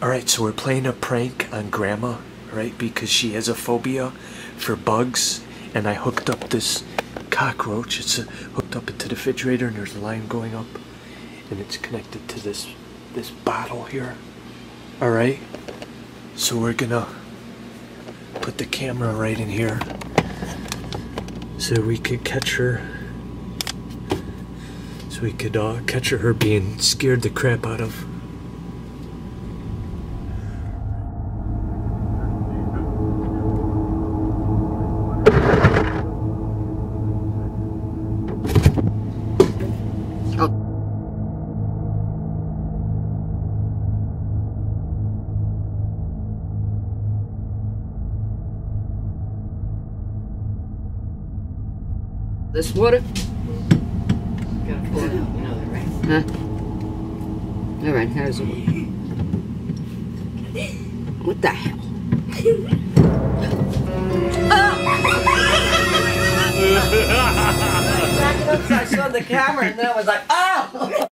Alright, so we're playing a prank on Grandma, right? Because she has a phobia for bugs. And I hooked up this cockroach. It's hooked up into the refrigerator and there's a line going up. And it's connected to this bottle here. Alright? So we're gonna put the camera right in here. So we could catch her. So we could catch her being scared the crap out of. This water? Gotta pour it out, you know that, right? Huh? Alright, how's it work? What the hell? I saw the camera and then I was like, oh!